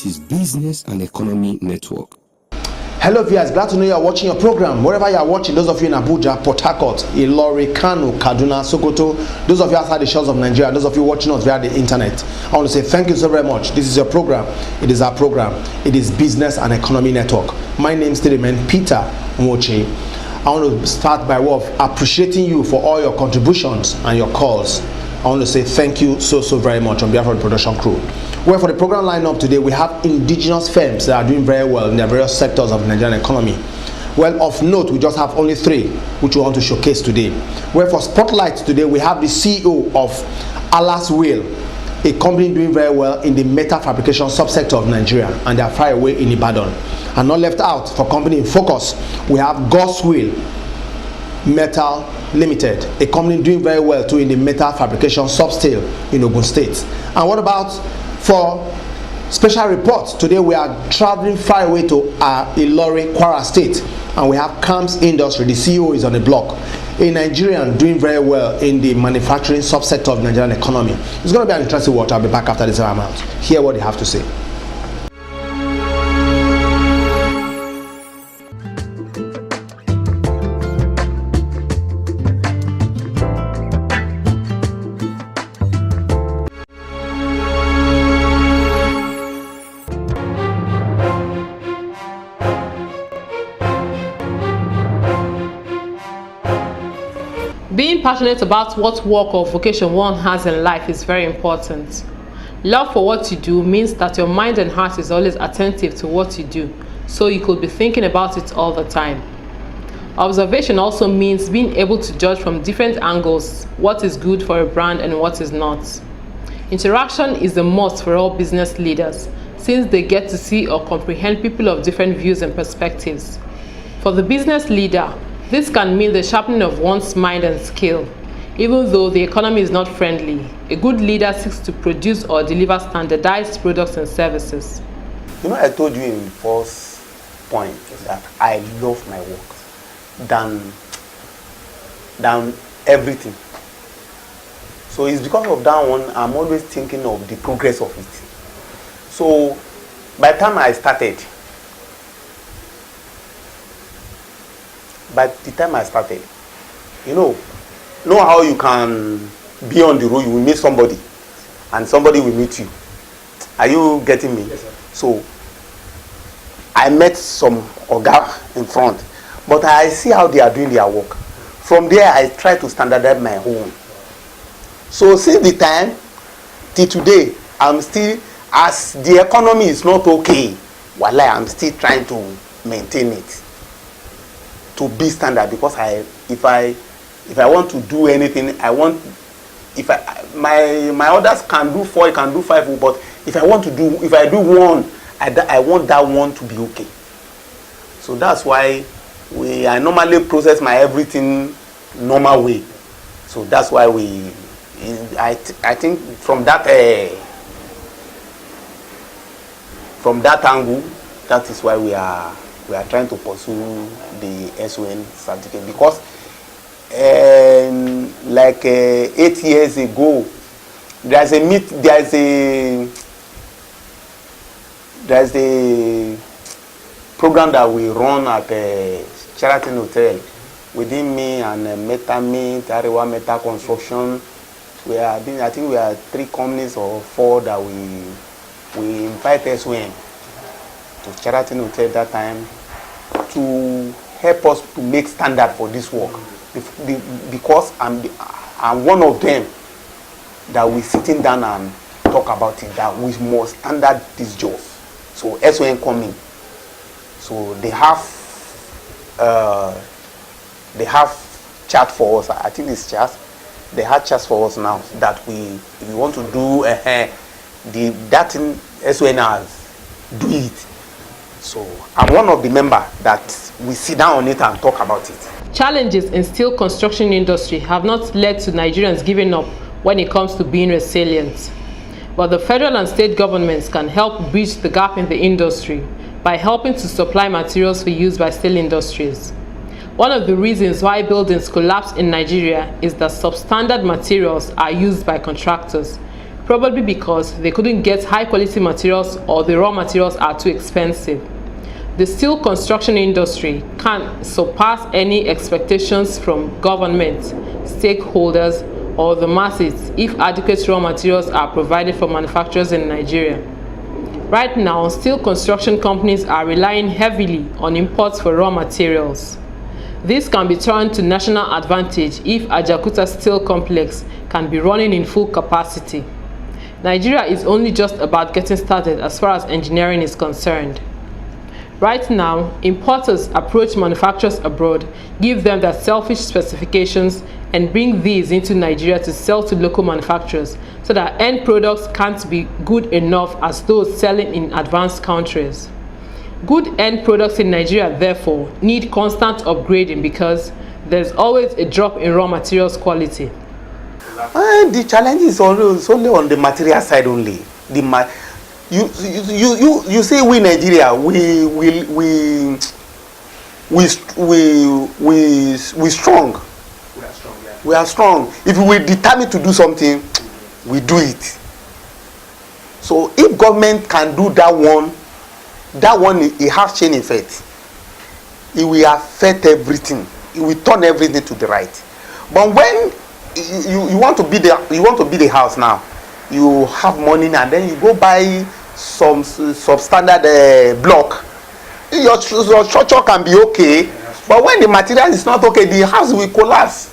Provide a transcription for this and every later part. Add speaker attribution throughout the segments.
Speaker 1: This is Business and Economy Network.
Speaker 2: Hello viewers, glad to know you are watching your program. Wherever you are watching, those of you in Abuja, Port Harcourt, Ilori, Kano, Kaduna, Sokoto, those of you outside the shores of Nigeria, those of you watching us via the internet, I want to say thank you so very much. This is your program. It is our program. It is Business and Economy Network. My name still remains Peter Moche. I want to start by way of appreciating you for all your contributions and your calls. I want to say thank you so very much on behalf of the production crew. Well, for the program lineup today, we have indigenous firms that are doing very well in their various sectors of the Nigerian economy. Well, of note, we just have only three which we want to showcase today. Well, for Spotlight today, we have the CEO of Allah's Will, a company doing very well in the metal fabrication subsector of Nigeria, and they are far away in Ibadan. And not left out, for company in focus, we have God's Will Metal Limited, a company doing very well too in the metal fabrication sub-scale in Ogun State. And what about for special reports? Today we are traveling far away to Ilori, Kwara State, and we have Kam Industries. The CEO is on the block, a Nigerian doing very well in the manufacturing subsector of the Nigerian economy. It's going to be an interesting watch. I'll be back after this amount. Hear what they have to say.
Speaker 3: Being passionate about what work or vocation one has in life is very important. Love for what you do means that your mind and heart is always attentive to what you do, so you could be thinking about it all the time. Observation also means being able to judge from different angles what is good for a brand and what is not. Interaction is a must for all business leaders, since they get to see or comprehend people of different views and perspectives. For the business leader, this can mean the sharpening of one's mind and skill. Even though the economy is not friendly, a good leader seeks to produce or deliver standardized products and services.
Speaker 4: You know, I told you in the first point that I love my work than everything. So it's because of that one I'm always thinking of the progress of it. So by the time I started, you know how you can be on the road, you will meet somebody and somebody will meet you. Are you getting me? Yes, sir. So I met some oga in front, but I see how they are doing their work. From there I try to standardize my own. So since the time till today, I'm still, as the economy is not okay, I'm still trying to maintain it to be standard, because if I want to do anything, my others can do 4, can do 5, but if I do one, I want that one to be okay. So that's why I normally process my everything normal way. So that's why I think from that angle, that is why we are trying to pursue the SON certificate, because 8 years ago there's a program that we run at Sheraton Hotel within me and Arewa Metal Construction. I think we are 3 companies or 4 that we invite SON to Sheraton Hotel that time to help us to make standard for this work, because I'm one of them that we sitting down and talk about it, that we must standard this job. So SON coming, so they have chat for us. I think it's chat. They have chats for us now that if we want to do that thing SON has, do it. So I'm one of the members that we sit down on it and talk about it.
Speaker 3: Challenges in steel construction industry have not led to Nigerians giving up when it comes to being resilient. But the federal and state governments can help bridge the gap in the industry by helping to supply materials for use by steel industries. One of the reasons why buildings collapse in Nigeria is that substandard materials are used by contractors, probably because they couldn't get high-quality materials or the raw materials are too expensive. The steel construction industry can surpass any expectations from government, stakeholders, or the masses if adequate raw materials are provided for manufacturers in Nigeria. Right now, steel construction companies are relying heavily on imports for raw materials. This can be turned to national advantage if Ajaokuta Steel Complex can be running in full capacity. Nigeria is only just about getting started as far as engineering is concerned. Right now, importers approach manufacturers abroad, give them their selfish specifications, and bring these into Nigeria to sell to local manufacturers so that end products can't be good enough as those selling in advanced countries. Good end products in Nigeria, therefore, need constant upgrading because there's always a drop in raw materials quality.
Speaker 4: The challenge is only on the material side only. You say we Nigeria, we strong.
Speaker 2: We are strong, yeah.
Speaker 4: We are strong. If we determine to do something, we do it. So if government can do that one it has chain effect. It will affect everything. It will turn everything to the right. But when you want to build the house now, you have money and then you go buy some substandard block. Your structure can be okay, but when the material is not okay, the house will collapse.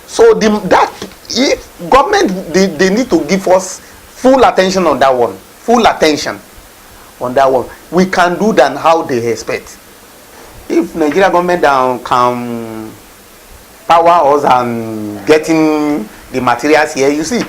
Speaker 4: So if government they need to give us full attention on that one, we can do than how they expect. If Nigeria government can power us and getting the materials here, you see,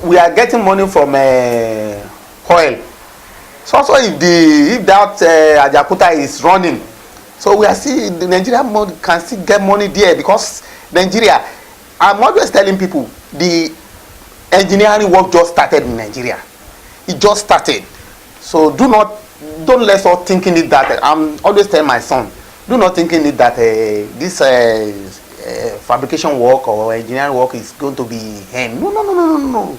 Speaker 4: we are getting money from oil. So also if that Ajaokuta is running, so we are the Nigeria can still get money there because Nigeria. I'm always telling people the engineering work just started in Nigeria. It just started. So don't let us thinking it that I'm always telling my son, do not thinking it that this fabrication work or engineering work is going to be end. No.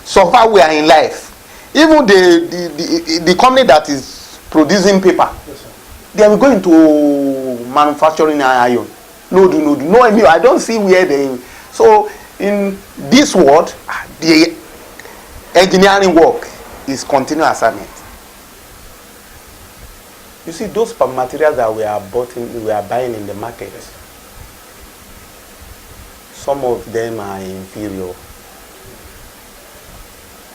Speaker 4: So far we are in life. Even the company that is producing paper, they are going to manufacturing iron. No, I don't see where they. So in this world, the engineering work is continuous assignment. You see, those materials that we are buying in the market, some of them are inferior.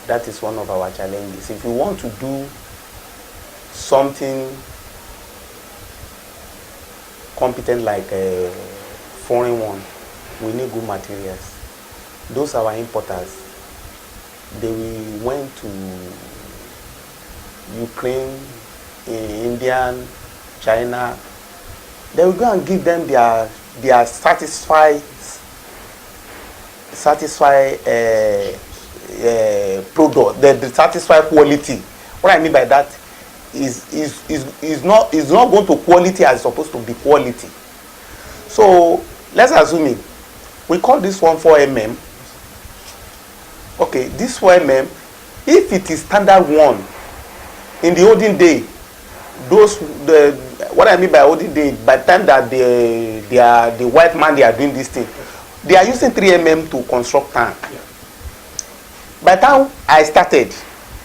Speaker 4: That is one of our challenges. If we want to do something competent like a foreign one, we need good materials. Those are our importers. They went to Ukraine, India, China. They will go and give them their satisfied product, the satisfied quality. What I mean by that is not going to quality as supposed to be quality. So let's assume it. We call this one 4mm. Okay, this 4mm, if it is standard one, in the olden day, what I mean by olden day, by the time that the white man they are doing this thing, they are using 3mm to construct tank. Yeah. By the time I started,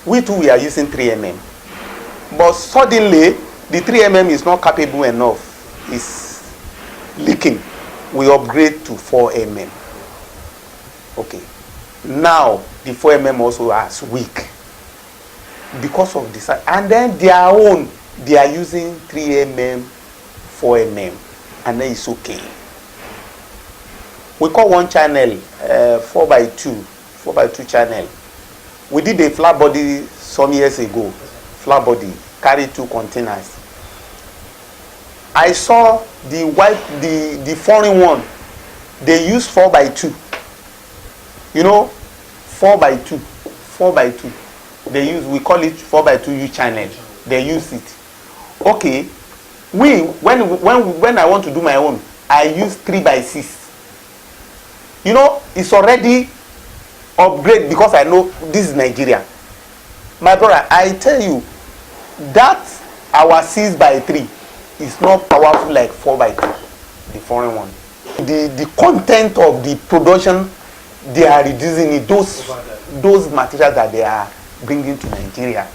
Speaker 4: we too we are using 3mm. But suddenly, the 3mm is not capable enough. It's leaking. We upgrade to 4mm. Okay. Now, the 4mm also is weak. Because of this. And then they are using 3mm, 4mm. And then it's okay. We call one channel 4x2 channel. We did a flat body some years ago. Flat body, carry 2 containers. I saw the foreign one. They use 4x2. You know, 4x2. We call it 4x2 channel. They use it. Okay. When I want to do my own, I use 3x6. You know, it's already upgrade because I know this is Nigeria. My brother, I tell you, that our 6x3 is not powerful like 4x2, the foreign one. The content of the production, they are reducing it, those materials that they are bringing to Nigeria.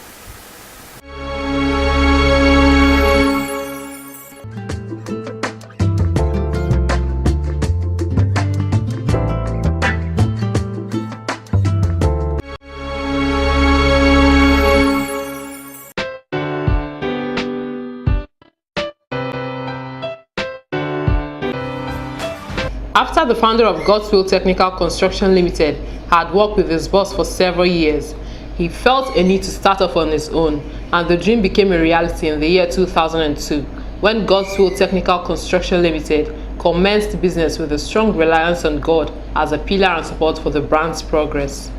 Speaker 3: After the founder of God's Will Technical Construction Limited had worked with his boss for several years, he felt a need to start off on his own, and the dream became a reality in the year 2002 when God's Will Technical Construction Limited commenced business with a strong reliance on God as a pillar and support for the brand's progress.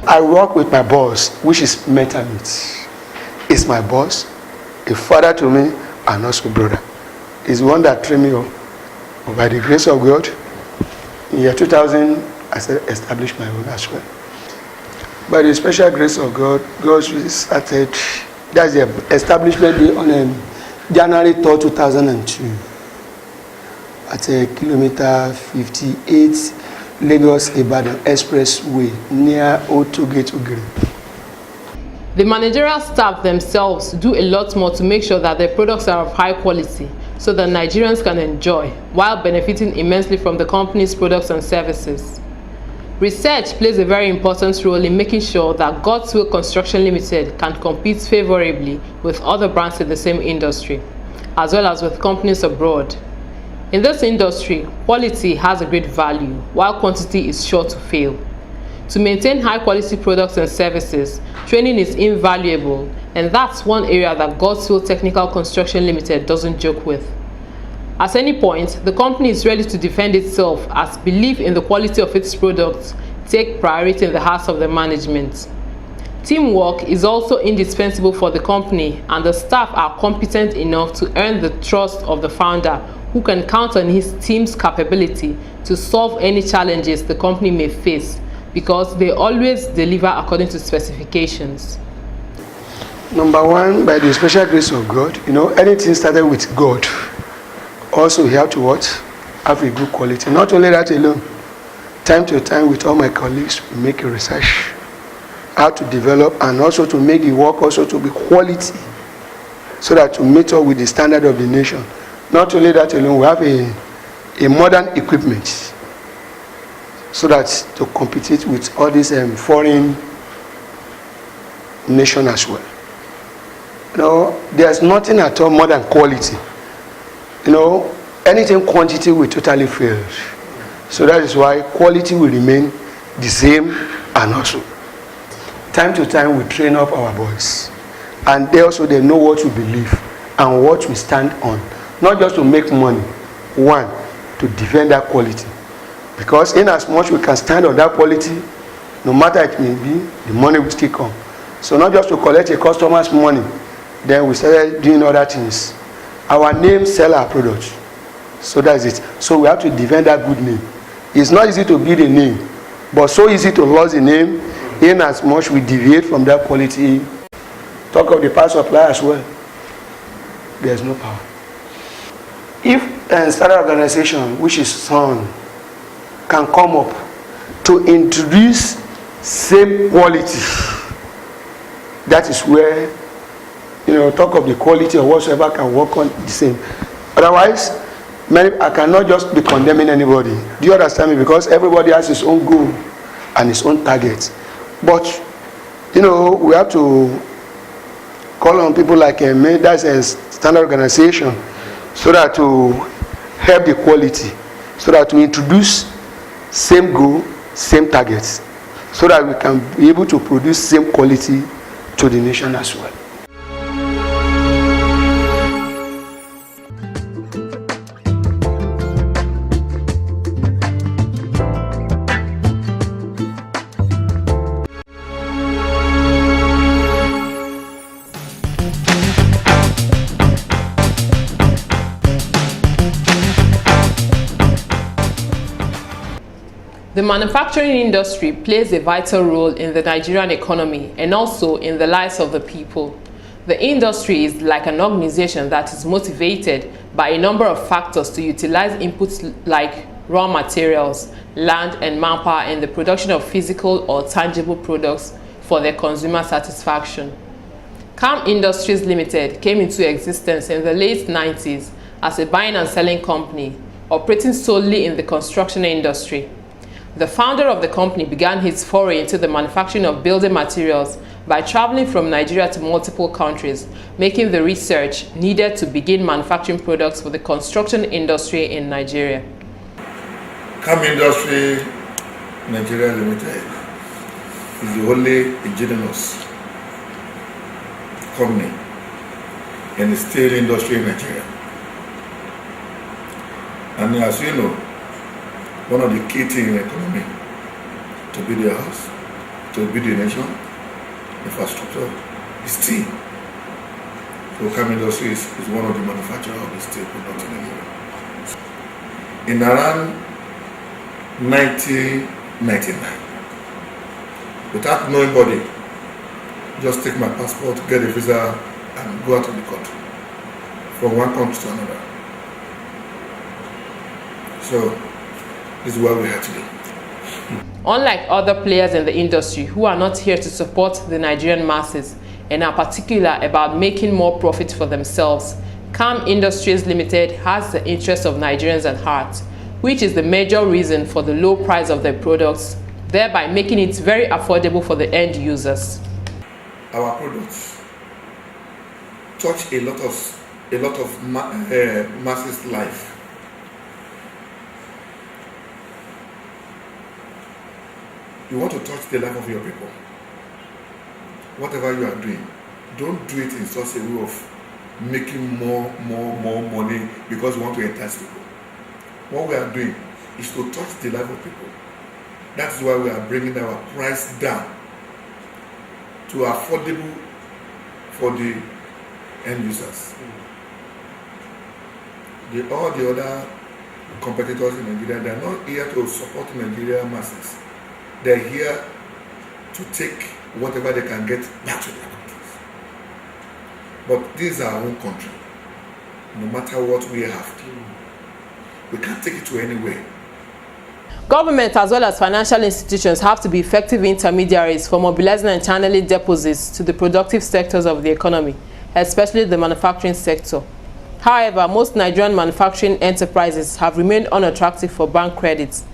Speaker 5: I work with my boss, which is Metamit. He's my boss, a father to me, and also brother. He's the one that trained me up. By the grace of God, in year 2000, I established my own as well. By the special grace of God, God started, that's the establishment day on January 3rd, 2002 at a kilometer 58 Lagos-Ibadan Expressway near O2 Gate Ogiri.
Speaker 3: The managerial staff themselves do a lot more to make sure that their products are of high quality so that Nigerians can enjoy while benefiting immensely from the company's products and services. Research plays a very important role in making sure that God's Will Construction Limited can compete favorably with other brands in the same industry, as well as with companies abroad. In this industry, quality has a great value, while quantity is sure to fail. To maintain high-quality products and services, training is invaluable, and that's one area that God's Will Technical Construction Limited doesn't joke with. At any point, the company is ready to defend itself as belief in the quality of its products take priority in the hearts of the management. Teamwork is also indispensable for the company, and the staff are competent enough to earn the trust of the founder, who can count on his team's capability to solve any challenges the company may face, because they always deliver according to specifications.
Speaker 5: Number one, by the special grace of God, anything started with God. Also, we have to what? Have a good quality. Not only that alone, time to time with all my colleagues, we make a research how to develop and also to make the work also to be quality so that to meet up with the standard of the nation. Not only that alone, we have a modern equipment so that to compete with all these foreign nations as well. There's nothing at all more than quality. Anything quantity will totally fail. So that is why quality will remain the same, and also time to time we train up our boys, and they know what we believe and what we stand on, not just to make money, one, to defend that quality, because in as much we can stand on that quality, no matter it may be, the money will still come. So not just to collect a customer's money, then we started doing other things. Our name sell our products, so that's it. So we have to defend that good name. It's not easy to build a name, but so easy to lose the name in as much we deviate from that quality. Talk of the power supply as well. There's no power. If an standard organization, which is sound, can come up to introduce same quality, that is where talk of the quality or whatsoever can work on the same. Otherwise, I cannot just be condemning anybody. Do you understand me? Because everybody has his own goal and his own target. But we have to call on people like me, that's a standard organization, so that to help the quality, so that to introduce same goal, same targets, so that we can be able to produce same quality to the nation as well.
Speaker 3: The manufacturing industry plays a vital role in the Nigerian economy and also in the lives of the people. The industry is like an organization that is motivated by a number of factors to utilize inputs like raw materials, land, and manpower in the production of physical or tangible products for their consumer satisfaction. Kam Industries Ltd came into existence in the late 90s as a buying and selling company operating solely in the construction industry. The founder of the company began his foray into the manufacturing of building materials by traveling from Nigeria to multiple countries, making the research needed to begin manufacturing products for the construction industry in Nigeria.
Speaker 6: Kam Industries Nigeria Limited is the only indigenous company in the steel industry in Nigeria. And as you know, one of the key things in the economy to build a house, to build a nation, infrastructure, is steel. So Kam Industries is one of the manufacturers of the steel products in Nigeria. In around 1999, without knowing body, just take my passport, get a visa, and go out of the country, from one country to another. So this is where we are today.
Speaker 3: Unlike other players in the industry who are not here to support the Nigerian masses and are particular about making more profit for themselves, Kam Industries Ltd has the interests of Nigerians at heart, which is the major reason for the low price of their products, thereby making it very affordable for the end users.
Speaker 6: Our products touch a lot of masses' life. You want to touch the life of your people. Whatever you are doing, don't do it in such a way of making more money because you want to entice people. What we are doing is to touch the life of people. That's why we are bringing our price down to affordable for the end users. All the other competitors in Nigeria, they are not here to support Nigerian masses. They're here to take whatever they can get back to their countries. But this is our own country. No matter what we have, we can't take it to anywhere.
Speaker 3: Government as well as financial institutions have to be effective intermediaries for mobilizing and channeling deposits to the productive sectors of the economy, especially the manufacturing sector. However, most Nigerian manufacturing enterprises have remained unattractive for bank credits.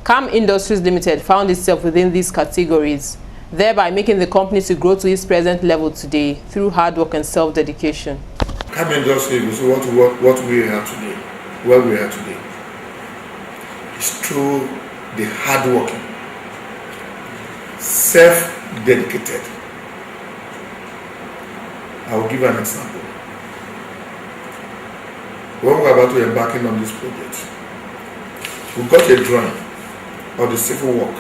Speaker 3: Kam Industries Ltd found itself within these categories, thereby making the company to grow to its present level today through hard work and self-dedication.
Speaker 6: Kam Industries is what we are today, where we are today. It's through the hard-working, self-dedicated. I will give an example. When we were about to embark on this project, we got a drawing of the civil work.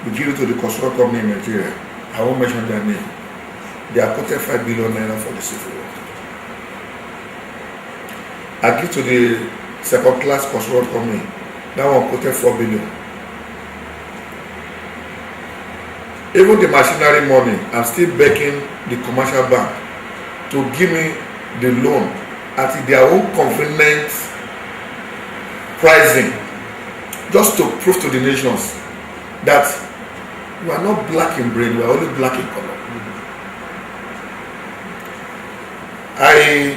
Speaker 6: We give it to the construction company in Nigeria. I won't mention their name. They are quoted 5 billion naira for the civil work. I give to the second-class construction company. That one quoted 4 billion. Even the machinery money, I'm still begging the commercial bank to give me the loan at their own convenient pricing, just to prove to the nations that we are not black in brain, we are only black in color. I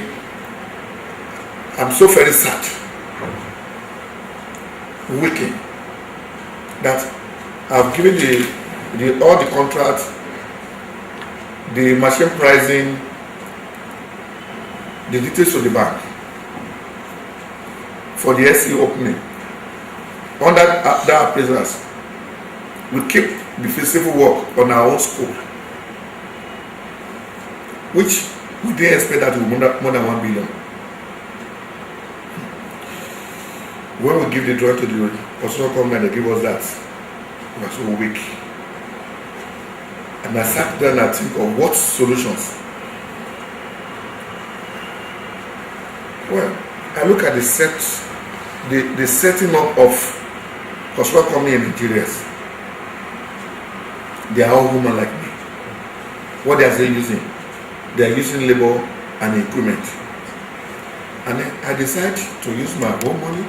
Speaker 6: am so very sad, wicked, that I've given all the contracts, the machine pricing, the details to the bank for the SE opening. Under that appraisals, we keep the physical work on our own scope, which we didn't expect that to be more than 1 billion. When we give the drawing to the construction company, they give us that. We are so weak. And I sat down and think of what solutions. Well, I look at the setting up of construction company in Nigeria, they are all human like me. What they are still using? They are using labor and equipment. And then I decide to use my own money,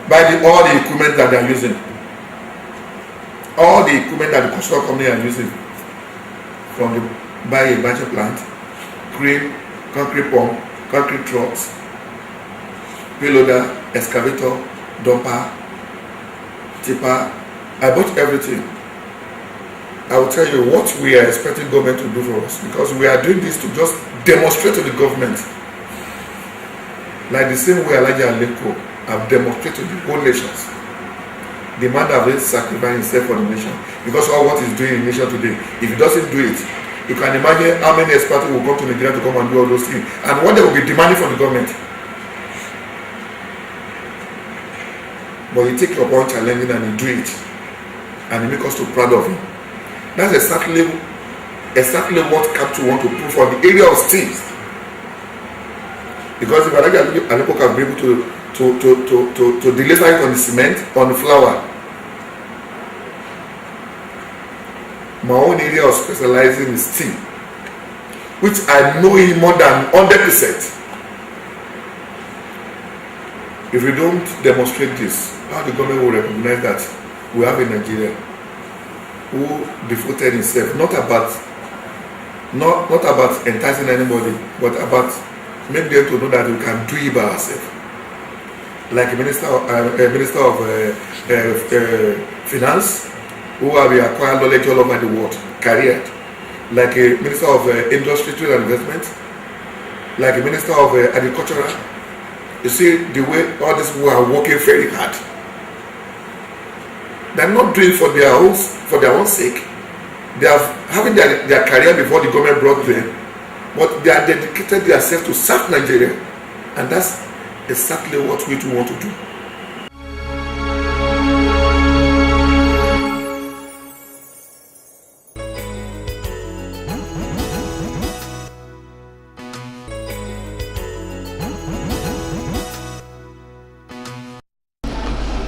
Speaker 6: buy all the equipment that they are using. All the equipment that the construction company are using, from the buy a batch plant, crane, concrete pump, concrete trucks, payloader, excavator, dumper, tipper. I bought everything. I will tell you what we are expecting government to do for us, because we are doing this to just demonstrate to the government, like the same way Elijah Aleko have demonstrated to the whole nations. The man that will sacrifice himself for the nation, because of what he's doing in the nation today. If he doesn't do it, you can imagine how many experts will come to Nigeria to come and do all those things, and what they will be demanding from the government. But you take your own challenging and you do it, and you make us so proud of him. That's exactly what Capital want to prove for the area of steel. Because if Aleko can be able to deliver it on the cement, on the flour, my own area of specializing is steel, which I know in more than 100%. If we don't demonstrate this, how the government will recognize that we have a Nigeria who devoted himself not about enticing anybody, but about make them to know that we can do it by ourselves. Like a minister of finance, who have acquired knowledge all over the world, career. Like a minister of industry, trade and investment. Like a minister of agriculture. You see the way all these people are working very hard. They are not doing for their own sake. They are having their career before the government brought them, but they are dedicated themselves to serve Nigeria, and that's exactly what we do want to do.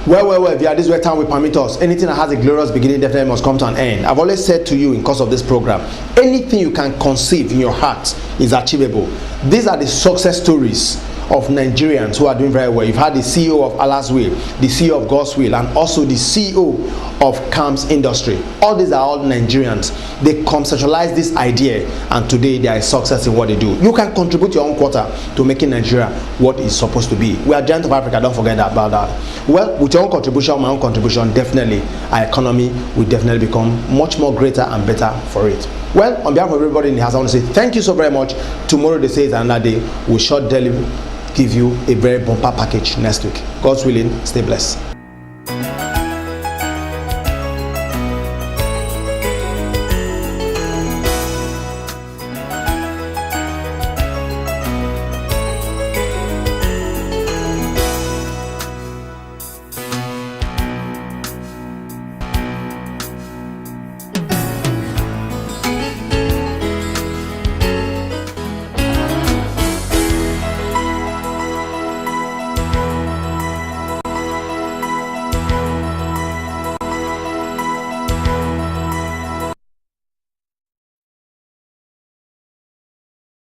Speaker 2: Well, yeah, this is where time will permit us. Anything that has a glorious beginning definitely must come to an end. I've always said to you in course of this program, anything you can conceive in your heart is achievable. These are the success stories of Nigerians who are doing very well. You've had the CEO of Allah's Will, the CEO of God's Will, and also the CEO of Kam Industries. All these are all Nigerians. They conceptualize this idea, and today they are a success in what they do. You can contribute your own quarter to making Nigeria what it's supposed to be. We are giant of Africa, don't forget about that. Well, with your own contribution, my own contribution, definitely our economy will definitely become much more greater and better for it. Well, on behalf of everybody in the house, I want to say thank you so very much. Tomorrow they say is another day. We shall give you a very bumper package next week. God's willing, stay blessed.